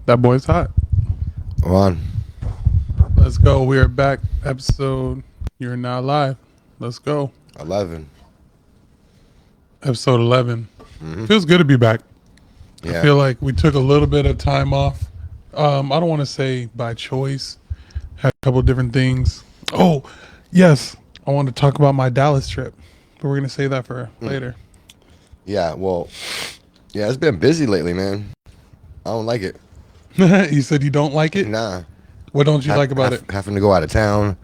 That boy's hot. On. Let's go. We are back. Episode. You're now live. Let's go. 11. Episode 11. Mm-hmm. Feels good to be back. Yeah. I feel like we took a little bit of time off. I don't want to say by choice. Had a couple of different things. Oh, yes. I want to talk about my Dallas trip, but we're going to save that for later. Yeah, well, yeah, it's been busy lately, man. I don't like it. You said you don't like it? Nah. What don't you like about it? Having to go out of town.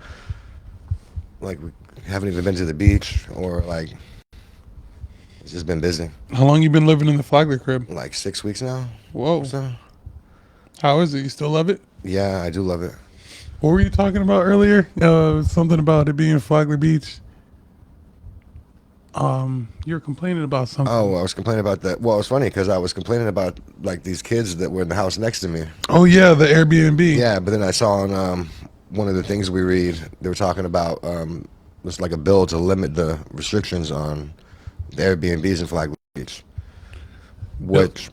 Like, we haven't even been to the beach, or like, it's just been busy. How long you been living in the Flagler crib? Like 6 weeks now. Whoa. So. How is it? You still love it? Yeah, I do love it. What were you talking about earlier? Something about it being Flagler Beach. You were complaining about something. Oh, I was complaining about that. Well, it's funny because I was complaining about like these kids that were in the house next to me. Oh yeah, the Airbnb. Yeah, but then I saw on one of the things we read, they were talking about it's like a bill to limit the restrictions on the Airbnbs in Flagler Beach, which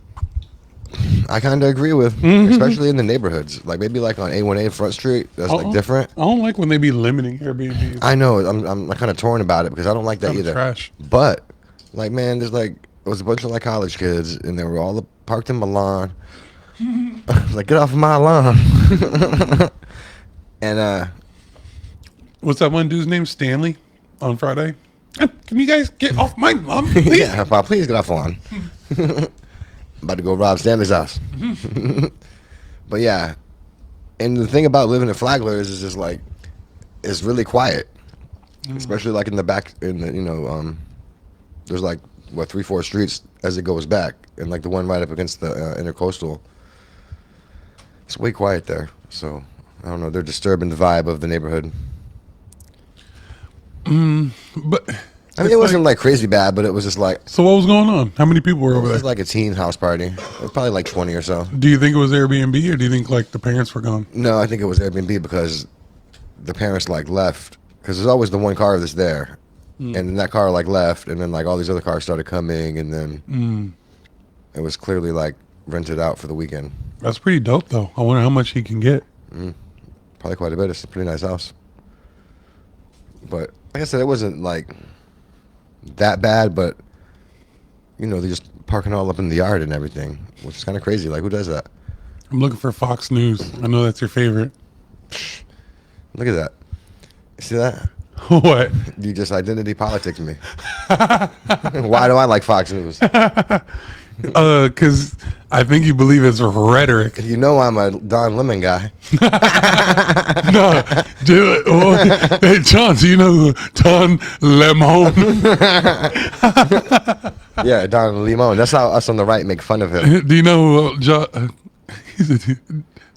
I kind of agree with, especially in the neighborhoods. Like maybe like on A1A Front Street, that's like different. I don't like when they be limiting Airbnbs. I know, I'm kind of torn about it because I don't like that either. Trash. But like, man, there's like it was a bunch of like college kids, and they were all parked in my lawn. Like, get off of my lawn. And what's that one dude's name? Stanley on Friday. Can you guys get off my lawn, please? Yeah, please get off the lawn. I'm about to go rob Stanley's house. But yeah, and the thing about living in Flagler is just like it's really quiet, especially like in the back. In the there's like 3-4 streets as it goes back, and like the one right up against the intercoastal. It's way quiet there, so I don't know. They're disturbing the vibe of the neighborhood. But I mean, it wasn't like crazy bad, but it was just like. So what was going on? How many people were over It there? was like a teen house party. It was probably like 20 or so. Do you think it was Airbnb, or do you think like the parents were gone? No, I think it was Airbnb because the parents like left. Because there's always the one car that's there, and then that car like left, and then like all these other cars started coming, and then it was clearly like rented out for the weekend. That's pretty dope, though. I wonder how much he can get. Probably quite a bit. It's a pretty nice house. But like I said, it wasn't like that bad, but they're just parking all up in the yard and everything, which is kind of crazy. Like, who does that? I'm looking for Fox News. I know that's your favorite. Look at that. You see that? What? You just identity politics me. Why do I like Fox News? Because I think you believe it's rhetoric. You know I'm a Don Lemon guy. No, do it. Oh, hey, John, do you know Don Lemon? Yeah, Don Lemon. That's how us on the right make fun of him. Do you know who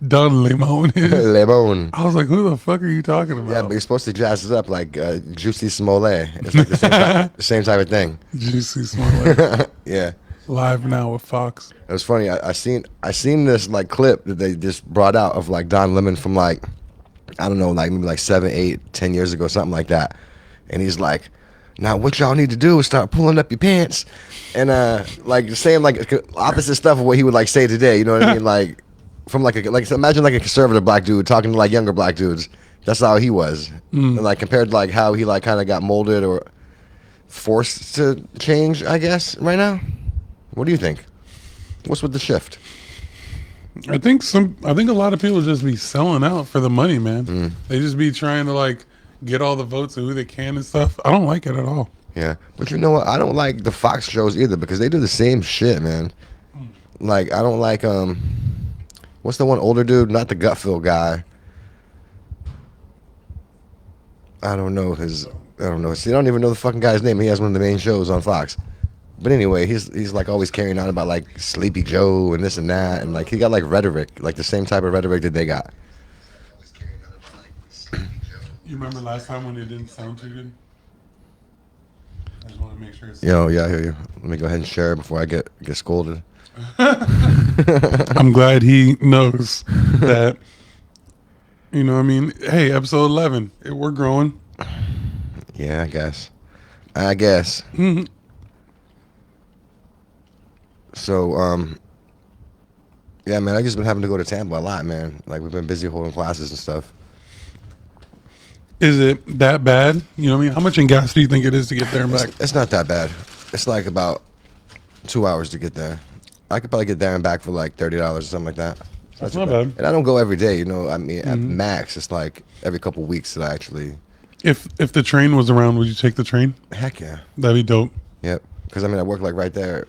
Don Lemon is? Lemon. I was like, who the fuck are you talking about? Yeah, but you're supposed to jazz it up like Juicy Smollett. It's like the same type of thing. Juicy Smollett. Yeah. Live now with Fox. It was funny. I seen this like clip that they just brought out of like Don Lemon from like, I don't know, like maybe like 7, 8, 10 years ago, something like that. And he's like, now what y'all need to do is start pulling up your pants and like saying like opposite stuff of what he would like say today. You know what I mean? Like from like imagine like a conservative black dude talking to like younger black dudes. That's how he was. And like compared to like how he like kind of got molded or forced to change, I guess, right now. What do you think? What's with the shift? I think a lot of people just be selling out for the money, man. They just be trying to like get all the votes of who they can and stuff. I don't like it at all. Yeah, but you know what? I don't like the Fox shows either because they do the same shit, man. Like I don't like what's the one older dude? Not the Gutfield guy. I don't know. See, I don't even know the fucking guy's name. He has one of the main shows on Fox. But anyway, he's like always carrying on about like Sleepy Joe and this and that, and like he got like rhetoric, like the same type of rhetoric that they got. You remember last time when it didn't sound too good? I just want to make sure it's... Yeah, I hear you. Let me go ahead and share before I get scolded. I'm glad he knows that. You know what I mean? Hey, episode 11. We're growing. Yeah, I guess. So, Yeah, man. I just been having to go to Tampa a lot, man. Like we've been busy holding classes and stuff. Is it that bad? You know what I mean? How much in gas do you think it is to get there and back? It's not that bad. It's like about 2 hours to get there. I could probably get there and back for like $30 or something like that. That's too not bad. And I don't go every day, you know. I mean, at max, it's like every couple weeks that I actually. If the train was around, would you take the train? Heck yeah. That'd be dope. Yep. Because I mean, I work like right there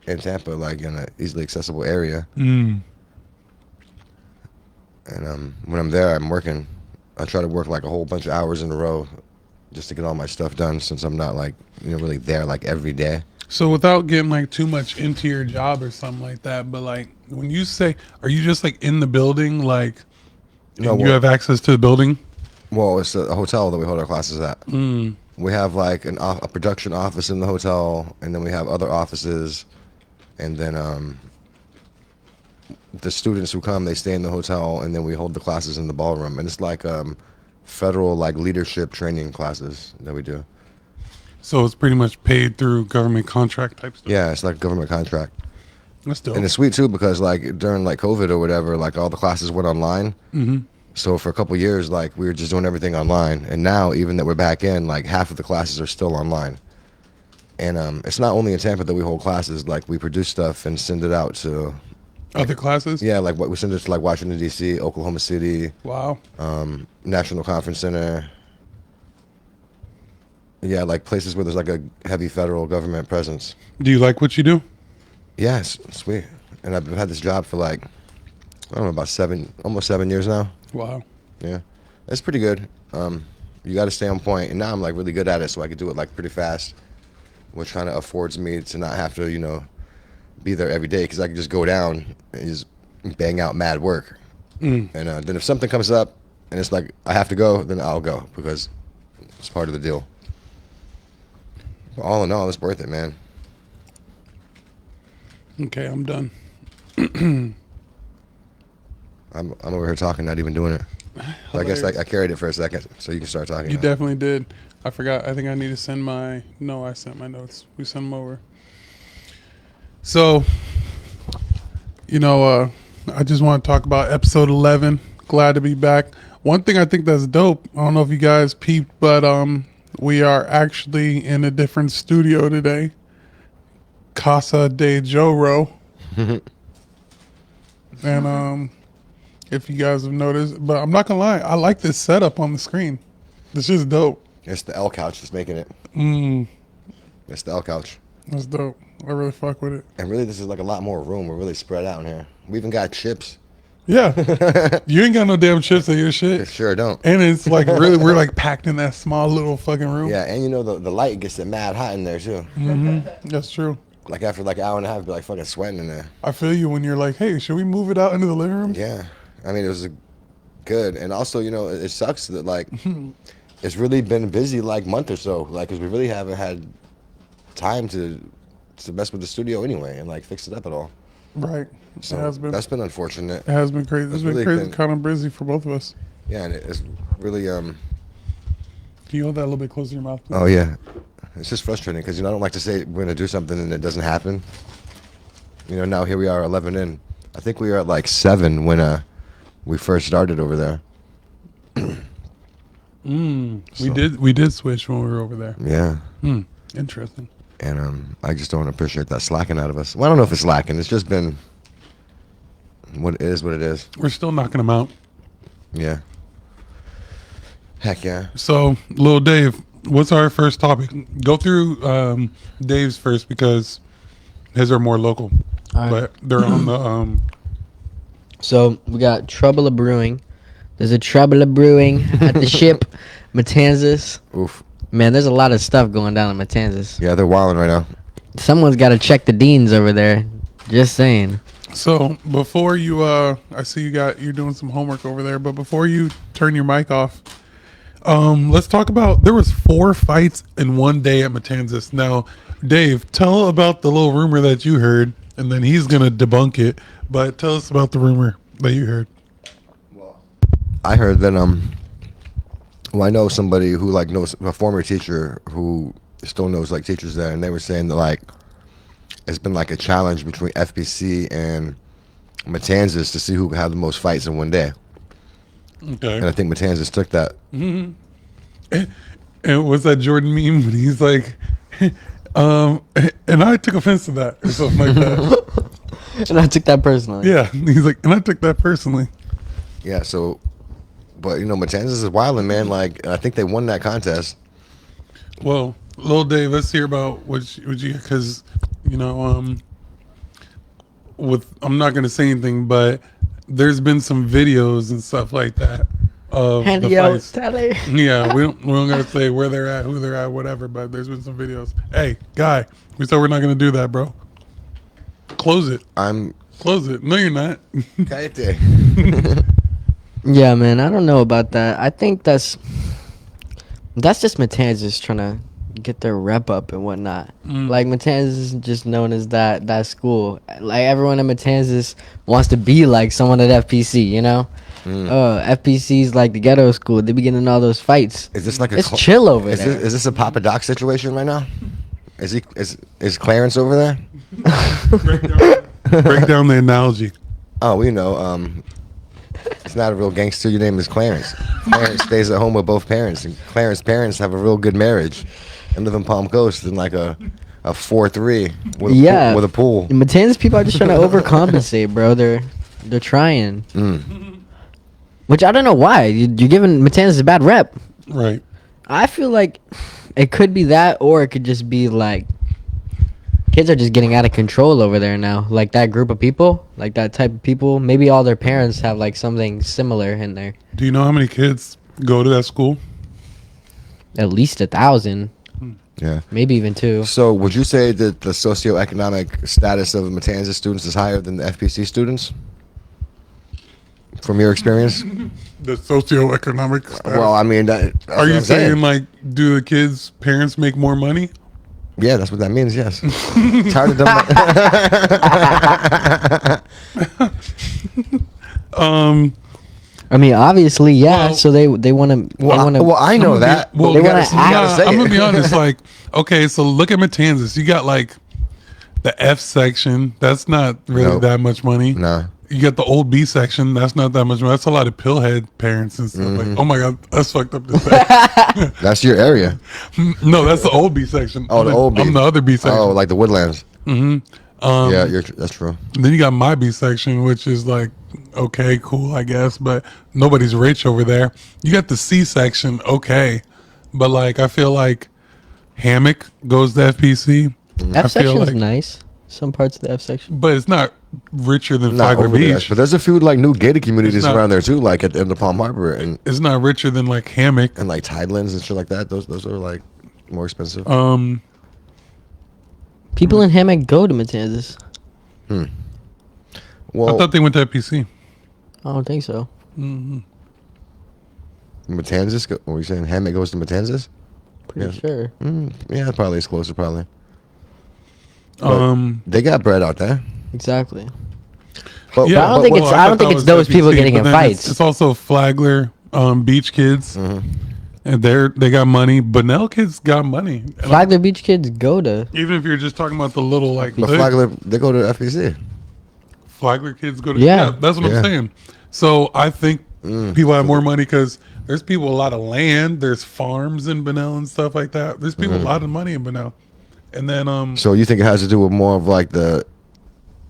in Tampa, like in an easily accessible area. Mm. And when I'm there, I'm working. I try to work like a whole bunch of hours in a row, just to get all my stuff done. Since I'm not like really there like every day. So without getting like too much into your job or something like that, but like when you say, are you just like in the building, like No, you have access to the building? Well, it's a hotel that we hold our classes at. Mm. We have like a production office in the hotel, and then we have other offices, and then the students who come, they stay in the hotel, and then we hold the classes in the ballroom, and it's like federal like leadership training classes that we do. So it's pretty much paid through government contract type stuff. Yeah, it's like a government contract. That's dope. And it's sweet too because like during like COVID or whatever, like all the classes went online. Mm-hmm. So for a couple years, like we were just doing everything online, and now even that we're back in, like half of the classes are still online. And it's not only in Tampa that we hold classes. Like we produce stuff and send it out to Other classes? yeah, like what we send it to like Washington D.C., Oklahoma City, Wow. National Conference Center. Yeah, like places where there's like a heavy federal government presence. Do you like what you do? Yeah, it's sweet. And I've had this job for like I don't know about almost 7 years now. Wow. Yeah, it's pretty good. You got to stay on point, and now I'm like really good at it, so I can do it like pretty fast, which kind of affords me to not have to be there every day because I can just go down and just bang out mad work. And then if something comes up and it's like I have to go, then I'll go because it's part of the deal. But all in all, it's worth it, man. Okay, I'm done. I'm over here talking, not even doing it. So I guess I carried it for a second, so you can start talking. You now. definitely did. I forgot. I think I need to send my. No, I sent my notes. We sent them over. So, I just want to talk about episode 11. Glad to be back. One thing I think that's dope. I don't know if you guys peeped, but we are actually in a different studio today. Casa de Joro. And if you guys have noticed, but I'm not gonna lie, I like this setup on the screen. This is dope. It's the L couch that's making it. It's the L couch. That's dope. I really fuck with it. And really, this is like a lot more room. We're really spread out in here. We even got chips. Yeah. You ain't got no damn chips at your shit. Sure don't. And it's like really, we're like packed in that small little fucking room. Yeah, and the light gets it mad hot in there too. That's true. Like after like an hour and a half, it'd be like fucking sweating in there. I feel you when you're like, hey, should we move it out into the living room? Yeah, I mean it was good, and also it sucks that like it's really been busy like month or so, like because we really haven't had time to mess with the studio anyway and like fix it up at all. Right. So it has been. that's been unfortunate. It has been crazy. It's been really crazy, kind of busy for both of us. Yeah, and it's really Can you hold that a little bit closer to your mouth, please? Oh yeah, it's just frustrating because I don't like to say we're gonna do something and it doesn't happen. Now here we are 11 in. I think we were at like 7 when we first started over there. We did switch when we were over there. Yeah. Interesting. And I just don't appreciate that slacking out of us. Well, I don't know if it's slacking. It's just been what it is. What it is. We're still knocking them out. Yeah. Heck yeah. So, little Dave, what's our first topic? Go through Dave's first because his are more local, All right. but they're on the. So we got trouble of brewing. There's a trouble of brewing at the ship, Matanzas. Oof. Man, there's a lot of stuff going down in Matanzas. Yeah, they're wilding right now. Someone's got to check the deans over there. Just saying. So before you, I see you're doing some homework over there, but before you turn your mic off, let's talk about there was 4 fights in one day at Matanzas. Now, Dave, tell about the little rumor that you heard, and then he's gonna debunk it. But tell us about the rumor that you heard. I heard that I know somebody who like knows a former teacher who still knows like teachers there, and they were saying that like it's been like a challenge between FBC and Matanzas to see who had the most fights in one day. Okay. And I think Matanzas took that. And what's that Jordan meme when he's like, and I took offense to that or something like that. And I took that personally. Yeah, he's like, and I took that personally. Yeah, so, but Matanzas is wilding, man. Like, I think they won that contest. Well, Lil Dave, let's hear about what you because with I'm not gonna say anything, but there's been some videos and stuff like that of the fights. Yeah, we don't gotta say where they're at, who they're at, whatever. But there's been some videos. Hey, guy, we said we're not gonna do that, bro. Close it. Close it. No, you're not. Cállate. Yeah, man, I don't know about that. I think that's just Matanzas trying to get their rep up and whatnot. Like Matanzas is just known as that school. Like everyone in Matanzas wants to be like someone at FPC, you know? FPC's like the ghetto school. They be getting in all those fights. Is this like it's chill over there. Is this a Papa Doc situation right now? Is Clarence over there? Break down the analogy. Oh, it's not a real gangster. Your name is Clarence. Clarence stays at home with both parents, and Clarence's parents have a real good marriage and live in Palm Coast in like a 4-3 with a pool. Matanzas people are just trying to overcompensate, bro. They're trying. Which I don't know why. You're giving Matanzas a bad rep. Right. I feel like it could be that, or it could just be like kids are just getting out of control over there now. Like that group of people, like that type of people. Maybe all their parents have like something similar in there. Do you know how many kids go to that school? At least 1,000. Yeah. Maybe even 2. So would you say that the socioeconomic status of the Matanzas students is higher than the FPC students? From your experience? The socioeconomic status. Well, I mean, are you saying like, do the kids' parents make more money? Yeah, that's what that means. Yes. Tired of them. I mean, obviously, yeah. Well, so they want to. Well, I know that. Well, they want to act. I'm gonna be honest. Like, okay, so look at Matanzas. You got like the F section. That's not really that much money. No. You got the old B section. That's not that much money. That's a lot of pillhead parents and stuff. Like, oh my god, that's fucked up to say. That's your area. No, that's the old B section. Oh, the old B. I'm the other B section. Oh, like the Woodlands. Yeah, that's true. Then you got my B section, which is like, okay, cool, I guess, but nobody's rich over there. You got the C section, okay, but like I feel like Hammock goes to FPC. F section is nice. Some parts of the F section, but it's not richer than Not Flagler over there, Beach. but there's a few like new gated communities not- around there too, like in the Palm Harbor and It's not richer than like Hammock. like Tidelands and shit like that. Those are like more expensive. people in Hammock go to Matanzas. Well, I thought they went to FPC. I don't think so. Matanzas. What were you saying? Hammock goes to Matanzas? Pretty sure. Yeah, probably it's closer. Probably. Um, They got bread out there. Exactly. But, I don't think I thought that it's was those people FPC, getting but in then fights. It's also Flagler Beach kids, and they got money. Bunnell kids got money. And Flagler Beach kids go to. even if you're just talking about the little like But Flagler, they go to FPC. Flagler kids go to Yeah. that's what Yeah. I'm saying. So I think people have more money because there's people a lot of land. There's farms in Bunnell and stuff like that. There's people a lot of money in Bunnell, and then So you think it has to do with more of like the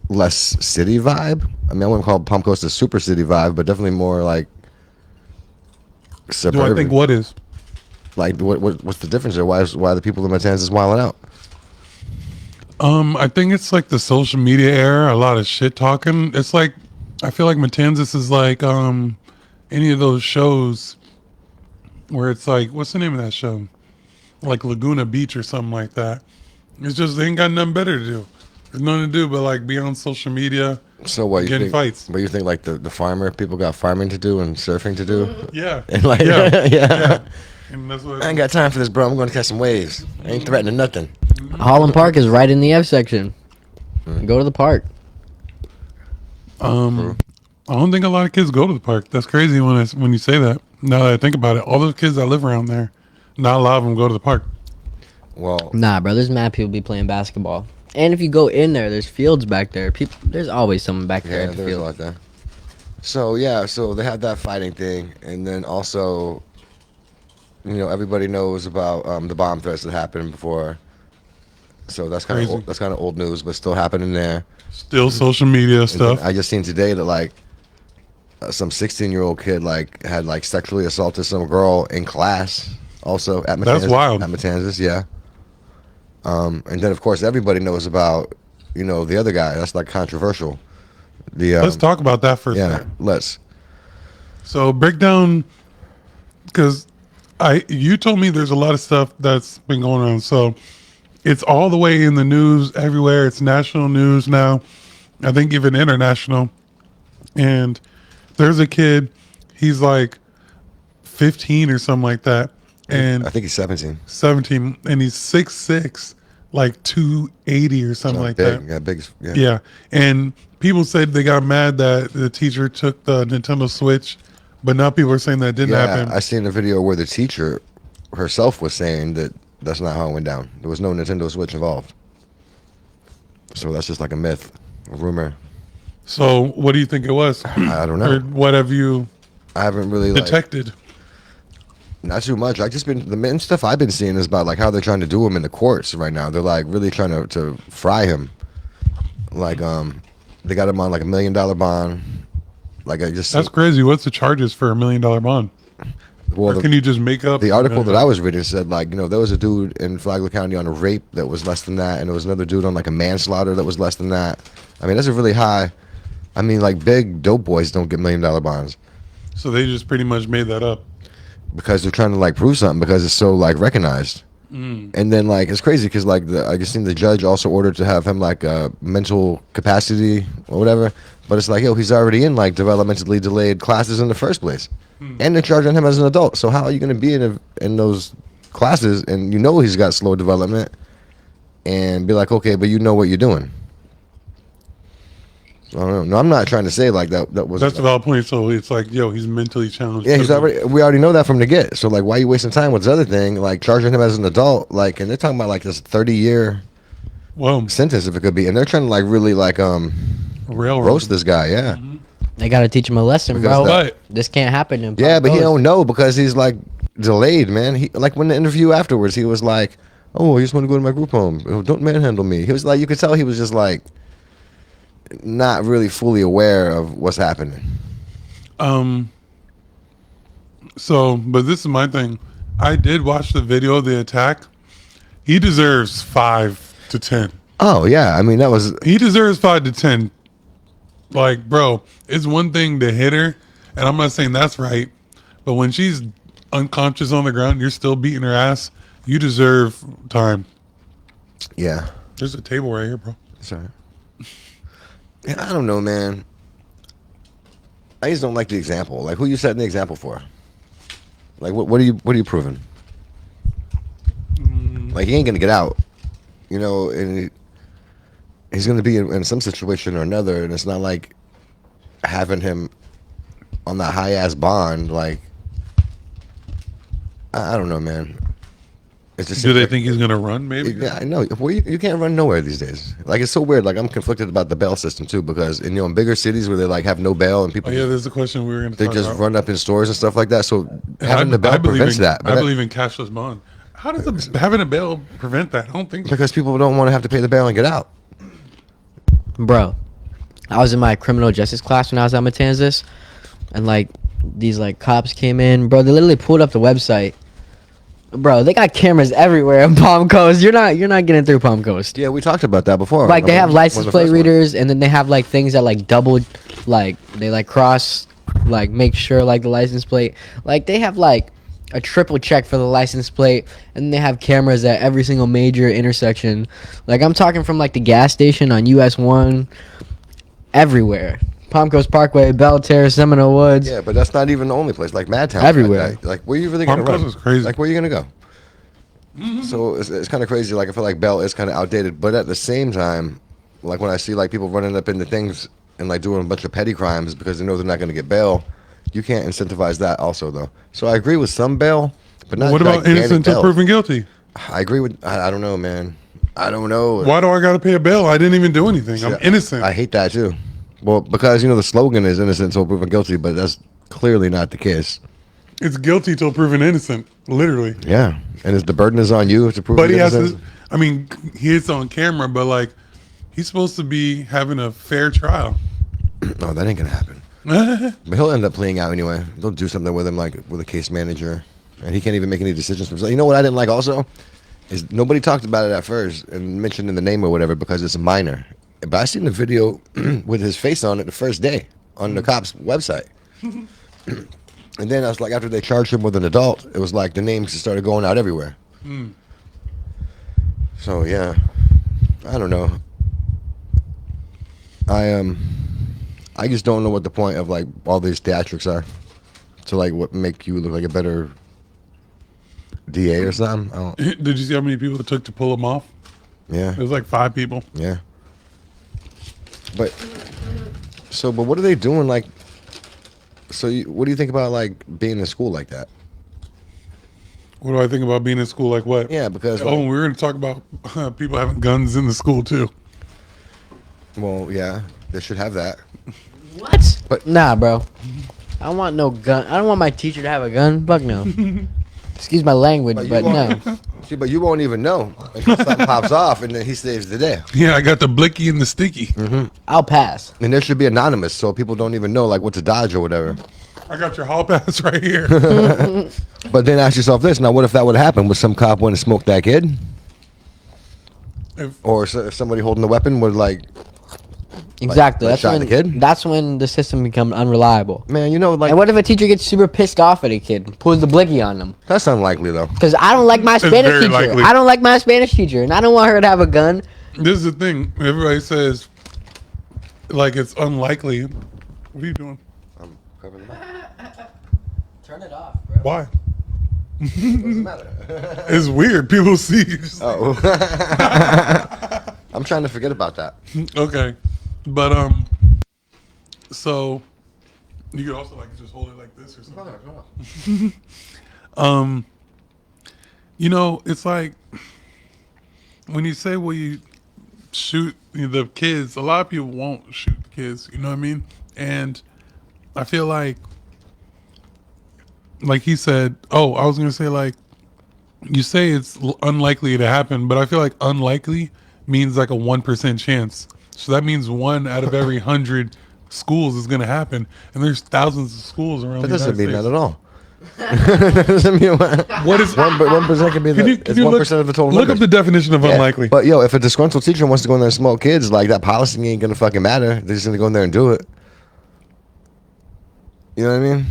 less city vibe? I mean, I wouldn't call Palm Coast a super city vibe, but definitely more like do suburban. I think what is? Like what's the difference there? Why are the people in Matanzas wilding out? I think it's like the social media era. A lot of shit talking. It's like I feel like Matanzas is like any of those shows where it's like what's the name of that show? Like Laguna Beach or something like that. It's just they ain't got nothing better to do. There's nothing to do but like be on social media. So what you Getting think? fights. What you think? Like the farmer people got farming to do and surfing to do. Yeah. And like yeah. yeah. And that's what I ain't got time for this, bro. I'm going to catch some waves. I ain't threatening nothing. Holland Park is right in the F section. Go to the park. I don't think a lot of kids go to the park. That's crazy when you say that. Now that I think about it, all those kids that live around there, not a lot of them go to the park. Well, Nah, bro. There's mad people be playing basketball. And if you go in there, there's fields back there. People, there's always someone back there Yeah, at the there was a field. lot there. So yeah, so they had that fighting thing, and then also, everybody knows about the bomb threats that happened before. So Crazy. that's kind of old news, but still happening there. Still social media And then stuff. I just seen today that like some 16-year-old kid like had like sexually assaulted some girl in class. Also at Matanzas. That's wild. At Matanzas, yeah. And then of course everybody knows about the other guy. That's like controversial. The Let's talk about that for a yeah. second. Let's. So break down, because you told me there's a lot of stuff that's been going on. So it's all the way in the news everywhere. It's national news now. I think even international. And there's a kid, he's like 15 or something like that. And I think he's 17. 17, and he's 6'6", like 280 or something like Big, that. yeah, big. Yeah. Yeah. And people said they got mad that the teacher took the Nintendo Switch, but now people are saying that didn't happen. I seen a video where the teacher herself was saying that that's not how it went down. There was no Nintendo Switch involved. So that's just like a myth, a rumor. So what do you think it was? I don't Or know. what have you I haven't really like, detected? not too much. I just been the main stuff I've been seeing is about like how they're trying to do him in the courts right now. They're like really trying to fry him. Like they got him on like $1 million bond. Like I just That's crazy. What's the charges for $1 million bond? well, Or can you just make up the article that $1 I million? was reading said like there was a dude in Flagler County on a rape that was less than that, and there was another dude on like a manslaughter that was less than that. I mean that's a really high. I mean like big dope boys don't get $1 million bonds So they just pretty much made that up. because they're trying to like prove something because it's so like recognized. And then like it's crazy because like I just seen the judge also ordered to have him like mental capacity or whatever, but it's like yo he's already in like developmentally delayed classes in the first place, and they're charging him as an adult. So how are you going to be in those classes and he's got slow development and be like okay but you know what you're doing? I don't know. No, I'm not trying to say like that was That's a valid point. So it's like, yo, he's mentally challenged. yeah, we already know that from the get. So like, why are you wasting time with this other thing? Like charging him as an adult, like, and they're talking about like this 30-year Whoa, sentence if it could be, and they're trying to like really like railroad. roast this guy. Yeah, They gotta teach him a lesson, Because bro. that- This can't happen in yeah, but he Pop Goes. don't know because he's like delayed, man. He like when the interview afterwards, he was like, "Oh, I just want to go to my group home. Oh, don't manhandle me." He was like, you could tell he was just like not really fully aware of what's happening. So, but this is my thing. I did watch the video of the attack. He deserves 5 to 10. Oh yeah, I mean that was He deserves 5 to 10. Like, bro, it's one thing to hit her, and I'm not saying that's right, but when she's unconscious on the ground, you're still beating her ass. You deserve time. yeah. There's a table right here, bro. Sorry. Yeah, I don't know, man. I just don't like the example. Like, who you setting the example for? Like, what are you proving? Like, he ain't gonna get out, and he's gonna be in some situation or another, and it's not like having him on that high ass bond. Like, I don't know, man. It's just Do they think he's gonna run? Maybe. yeah, I know. Well, you can't run nowhere these days. Like it's so weird. Like I'm conflicted about the bail system too because in bigger cities where they like have no bail and Oh people yeah, there's a question we were gonna. they talk just about. run up in stores and stuff like that. So having the bail believe prevents in, that. But I that- believe in cashless bond. How does having a bail prevent that? I don't think so. because people don't want to have to pay the bail and get out. Bro, I was in my criminal justice class when I was at Matanzas, and like these like cops came in, bro. They literally pulled up the website, bro. They got cameras everywhere in Palm Coast. You're not getting through Palm Coast. Yeah, we talked about that before. Like they have One of license the plate first ones. readers, and then they have like things that like double, like they like cross, like make sure like the license plate, like they have like a triple check for the license plate, and they have cameras at every single major intersection. Like I'm talking from like the gas station on US 1, everywhere. Palm Coast Parkway, Belterre, Seminole Woods. Yeah, but that's not even the only place. Like Madtown, Everywhere. Like where you really Palm gonna run? Coast is crazy. Like where you gonna go? So it's kind of crazy. Like I feel like bail is kind of outdated, but at the same time, like when I see like people running up into things and like doing a bunch of petty crimes because they know they're not going to get bail, you can't incentivize that also though. So I agree with some bail, but not. What about gigantic innocent until bail. proven guilty? I agree with. I don't know, man. I don't know. Why do I got to pay a bill? I didn't even do anything. I'm innocent. I hate that too. Well, because the slogan is innocent until proven guilty, but that's clearly not the case. It's guilty till proven innocent, literally. Yeah, and the burden is on you to prove. But he has innocent. to. I mean, he is on camera, but like, he's supposed to be having a fair trial. No, that ain't gonna happen. But he'll end up playing out anyway. They'll do something with him, like with a case manager, and he can't even make any decisions for himself. You know what I didn't like also is nobody talked about it at first and mentioned in the name or whatever because it's a minor. But I seen the video with his face on it the first day on the cop's website. And then I was like, after they charged him with an adult, it was like the names just started going out everywhere. So yeah, I don't know. I just don't know what the point of like all these theatrics are to like what make you look like a better DA or something. I don't, Did you see how many people it took to pull him off? yeah, It was like 5 people. yeah. But what are they doing? Like, what do you think about like being in school like that? What do I think about being in school? Like what? Yeah, because Oh, we were going to talk about people having guns in the school too. well, yeah, they should have that. What? But- nah, bro. I don't want no gun. I don't want my teacher to have a gun. Fuck no. Excuse my language, But you but won't- no. See, but you won't even know until something pops off, and then he saves the day. Yeah, I got the blicky and the sticky. I'll pass. And there should be anonymous, so people don't even know like what to dodge or whatever. I got your hall pass right here. But then ask yourself this: now, what if that would happen? Would some cop want to smoke that kid, If, or if somebody holding the weapon would like? Exactly. like That's shot when the kid? That's when the system becomes unreliable. Man, like And what if a teacher gets super pissed off at a kid, pulls the blicky on them? that's unlikely though. Because I don't like my Spanish very teacher. likely. I don't like my Spanish teacher, and I don't want her to have a gun. this is the thing. Everybody says, like, it's unlikely. What are you doing? I'm covering them up. Turn it off, bro. Why? Doesn't matter. It's weird. People see. Oh. I'm trying to forget about that. Okay, but so you could also like just hold it like this or something. It's like when you say, well, you shoot the kids, a lot of people won't shoot the kids, you know what I mean? And I feel like he said, oh, I was going to say, like, you say it's unlikely to happen, but I feel like unlikely means like a 1% chance. So that means 1 out of every 100 schools is going to happen. And there's thousands of schools around That the doesn't United mean States. that at all. That doesn't mean What is 1% can be Can you, it's can you 1% of the total look numbers. up the definition of Yeah, unlikely? But yo, if a disgruntled teacher wants to go in there and smoke kids, like that policy ain't gonna fucking matter. They're just gonna go in there and do it. You know what I mean?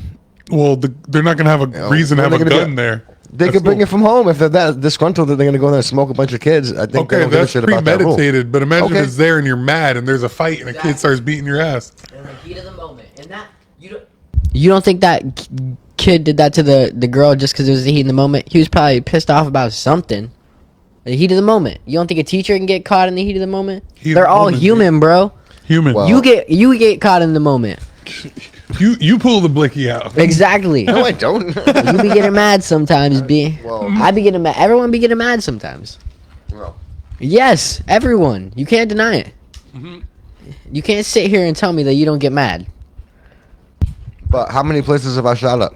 Well, they're not going to have a reason to what have are a they gonna gun do? there. They That's could bring cool. it from home if they're that disgruntled that they're gonna go in there and smoke a bunch of kids. I think they Okay, don't give a that's shit about that rule. premeditated, but imagine Okay. it's there and you're mad and there's a fight and a kid Exactly. starts beating your ass. In the heat of the moment, and that you don't think that kid did that to the girl just because it was the heat in the moment? He was probably pissed off about something. The heat of the moment. You don't think a teacher can get caught in the heat of the moment? Heat of They're the all moment, human, bro. Human. Well- You get caught in the moment. You pull the blicky out. Exactly. No, I don't. You be getting mad sometimes, B. Well- I be getting mad. Everyone be getting mad sometimes. Well, Yes, everyone. You can't deny it. Mm-hmm. You can't sit here and tell me that you don't get mad. but how many places have I shot up?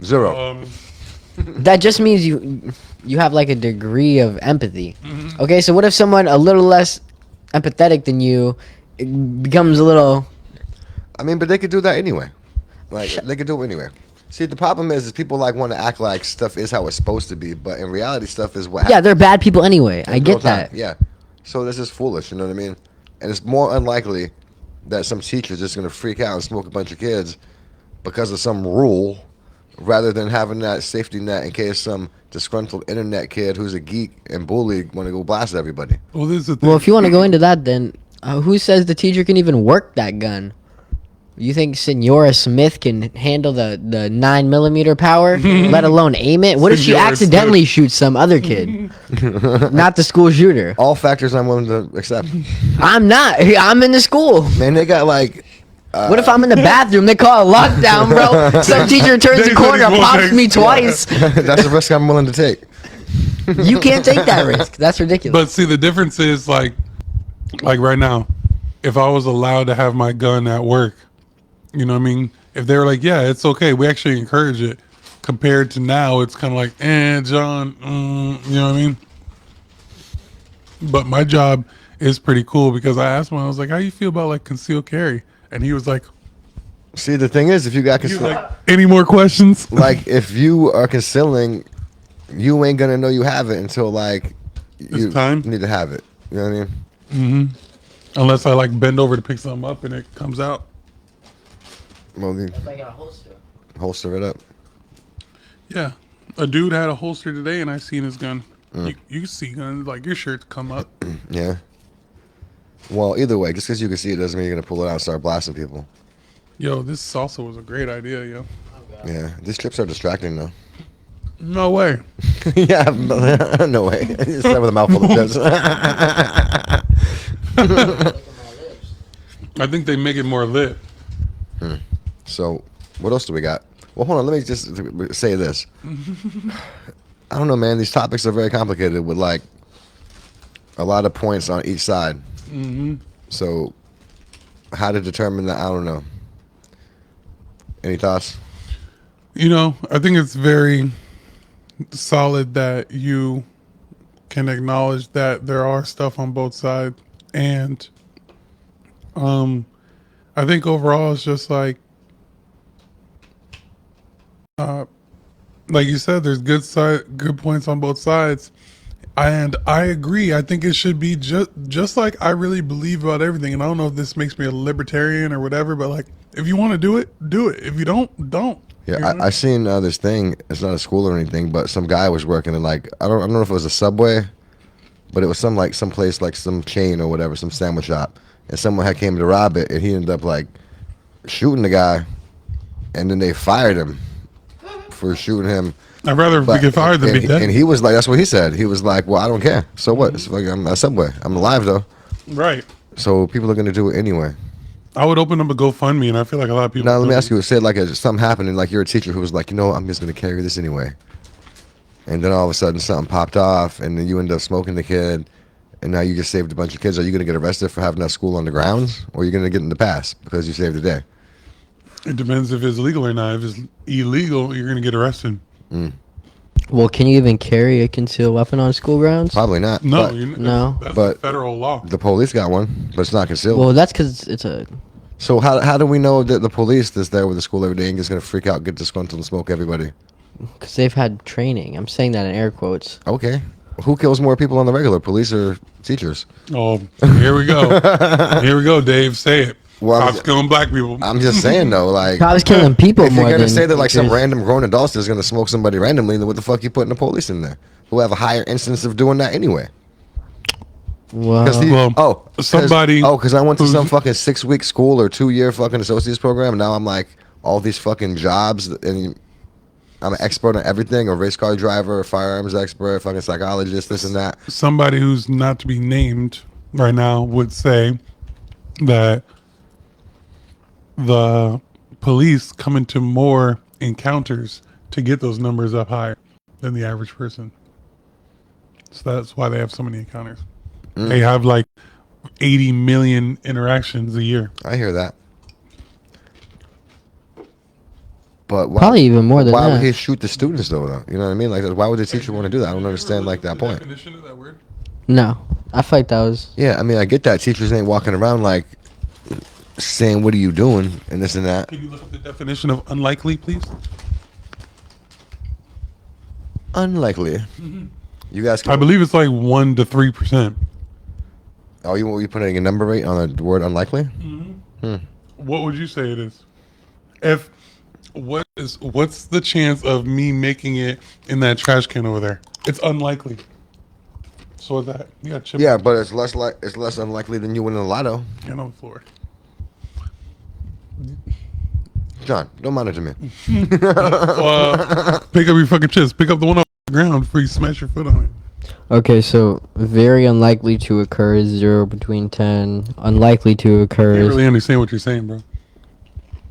0. That just means you have like a degree of empathy. Mm-hmm. Okay, so what if someone a little less empathetic than you becomes a little? I mean, but they could do that anyway. Like they could do it anyway. See, the problem is people like want to act like stuff is how it's supposed to be, but in reality, stuff is what. Yeah, they're bad people anyway. I in get real time. that. Yeah. So this is foolish. You know what I mean? And it's more unlikely that some teacher's just gonna freak out and smoke a bunch of kids because of some rule, rather than having that safety net in case some disgruntled internet kid who's a geek and bully want to go blast everybody. Well, this is the thing. Well, if you want to go into that, then who says the teacher can even work that gun? You think Senora Smith can handle the 9mm power, let alone aim it? What if she Senora accidentally shoots some other kid, not the school shooter? All factors I'm willing to accept. I'm not. I'm in the school. Man, they got like. What if I'm in the bathroom? They call a lockdown, bro. Some teacher turns They the corner, said he won't pops take- me twice. That's the risk I'm willing to take. You can't take that risk. That's ridiculous. But see, the difference is like right now, if I was allowed to have my gun at work, you know what I mean? If they were like, yeah, it's okay, we actually encourage it. Compared to now, it's kind of like, John, you know what I mean? But my job is pretty cool because I asked him, I was like, how you feel about like concealed carry? And he was like, See, the thing is, if you got he was concealed, like, any more questions? like if you are concealing, you ain't gonna know you have it until like you time? need to have it. You know what I mean? Unless I like bend over to pick something up and it comes out. Well, then I got a holster. holster it up. Yeah. A dude had a holster today and I seen his gun. You can see guns, like your shirts come up. Yeah. Well, either way, just because you can see it doesn't mean you're gonna pull it out and start blasting people. Yo, this salsa was a great idea, yo. Yeah, these trips are distracting though. No way. Yeah, no way. You start with a mouthful of chips. I think they make it more lit. So, what else do we got? Well, hold on. Let me just say this. I don't know, man. These topics are very complicated with like a lot of points on each side. So, how to determine that? I don't know. Any thoughts? You know, I think it's very solid that you can acknowledge that there are stuff on both sides. And I think overall it's just like you said, there's good points on both sides. And I agree. I think it should be just like I really believe about everything. And I don't know if this makes me a libertarian or whatever, but like if you want to do it, do it. If you don't, don't. Yeah, You know? I seen this thing. It's not a school or anything, but some guy was working in like I don't know if it was a Subway, but it was some place like some chain or whatever, some sandwich shop, and someone had came to rob it, and he ended up like shooting the guy, and then they fired him for shooting him. I'd rather But, get fired than and, be dead. and he was like, that's what he said. He was like, well, I don't care. So what? It's like, I'm a Subway. I'm alive though. Right. So people are gonna do it anyway. I would open up a GoFundMe, and I feel like a lot of people. Now let me ask you. Say like something happened, and like you're a teacher who was like, you know, I'm just gonna carry this anyway. And then all of a sudden something popped off, and then you end up smoking the kid, and now you just saved a bunch of kids. Are you gonna get arrested for having that school on the grounds, or are you gonna get in the pass because you saved the day? It depends if it's legal or not. If it's illegal, you're gonna get arrested. Well, can you even carry a concealed weapon on school grounds? Probably not. No, but No. That's But- federal law. the police got one, but it's not concealed. Well, that's because it's a. So how do we know that the police that's there with the school every day ain't just gonna freak out, get disgruntled, and smoke everybody? Because they've had training. I'm saying that in air quotes. Okay. Who kills more people on the regular, police or teachers? Oh, here we go. Here we go, Dave. Say it. Well, Cops killing black people. I'm just saying though, like Cops killing people if more you're gonna than say that like some teachers. random grown adults is gonna smoke somebody randomly, then what the fuck you putting the police in there? Who have a higher instance of doing that anyway? Well, Because I went to who's- some fucking 6-week school or 2-year fucking associate's program, and now I'm like all these fucking jobs, and I'm an expert on everything: a race car driver, a firearms expert, fucking psychologist, this and that. Somebody who's not to be named right now would say that the police come into more encounters to get those numbers up higher than the average person. So that's why they have so many encounters. They have like 80 million interactions a year. I hear that. But why, probably even more than why that. would he shoot the students though? You know what I mean? Like, why would the teacher want to do that? I don't understand like that point. Definition of that word? No, I feel like that was. Yeah, I mean, I get that teachers ain't walking around like saying, "What are you doing?" and this and that. Can you look up the definition of unlikely, please? Unlikely. You guys, I believe it's like 1 to 3%. Oh, you putting a number rate on the word unlikely? What would you say it is? What's the chance of me making it in that trash can over there? It's unlikely. So what's that? You got chip. Yeah, but it's less unlikely than you winning the lotto. Get on the floor. John, don't monitor me. Pick up your fucking chips. Pick up the one on the ground before you smash your foot on it. Okay, so very unlikely to occur is 0 between 10. Unlikely to I occur can't is. really understand what you're saying, bro.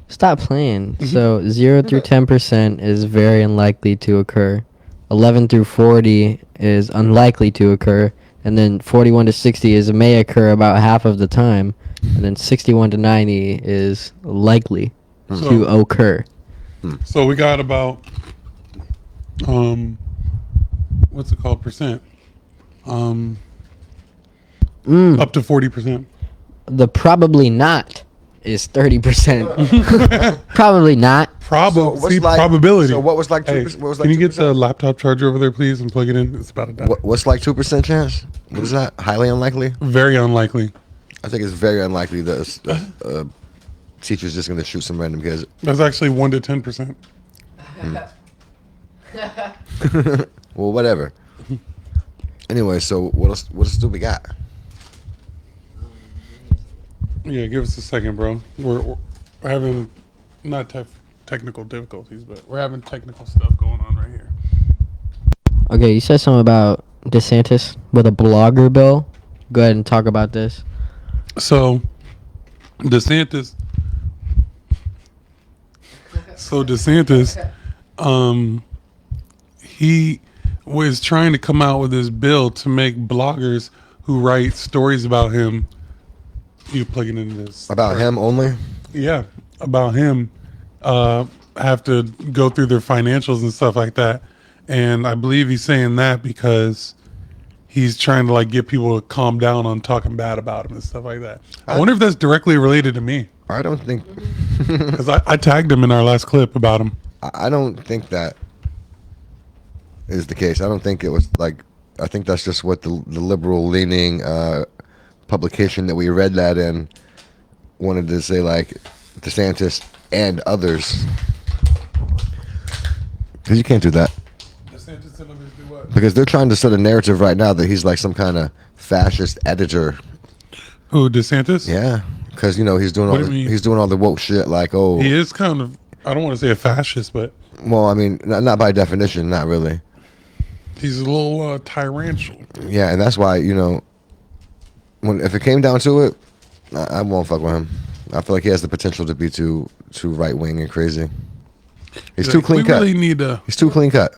Stop playing. So 0 through 10% is very unlikely to occur. 11 through 40 is unlikely to occur, and then 41 to 60 is may occur about half of the time, and then 61 to 90 is likely to occur. So we got about what's it called, percent? Up to 40%. The probably not is 30%. Probably not. Probability. So what was like 2%? Hey, What was like can you get 2%? the laptop charger over there, please, and plug it in? It's about to die. What's like 2% chance? What is that? Highly unlikely. Very unlikely. I think it's very unlikely that teacher's just gonna shoot some random kids. That's actually 1 to 10%. Well, whatever. Anyway, so what else do we got? Yeah, give us a second, bro. We're having not technical difficulties, but we're having technical stuff going on right here. Okay, you said something about DeSantis with a blogger bill. Go ahead and talk about this. So, DeSantis, he was trying to come out with this bill to make bloggers who write stories about him. You plugging in this About him only? Yeah, about him. Have to go through their financials and stuff like that. And I believe he's saying that because he's trying to like get people to calm down on talking bad about him and stuff like that. I wonder if that's directly related to me, I don't think. because I tagged him in our last clip about him. I don't think that is the case. I don't think it was like. I think that's just what the liberal leaning publication that we read that in wanted to say, like DeSantis and others. Because you can't do that. DeSantis and others do what? Because they're trying to set a narrative right now that he's like some kind of fascist editor. Who, DeSantis? Yeah, because he's doing What all do you mean? he's doing all the woke shit. Like, oh, He is kind of, I don't want to say a fascist, but well, I mean, not by definition, not really. he's a little tyrannical. Yeah, and that's why if it came down to it, I won't fuck with him. I feel like he has the potential to be too right wing and crazy. He's too clean cut. We really need to. He's too clean cut.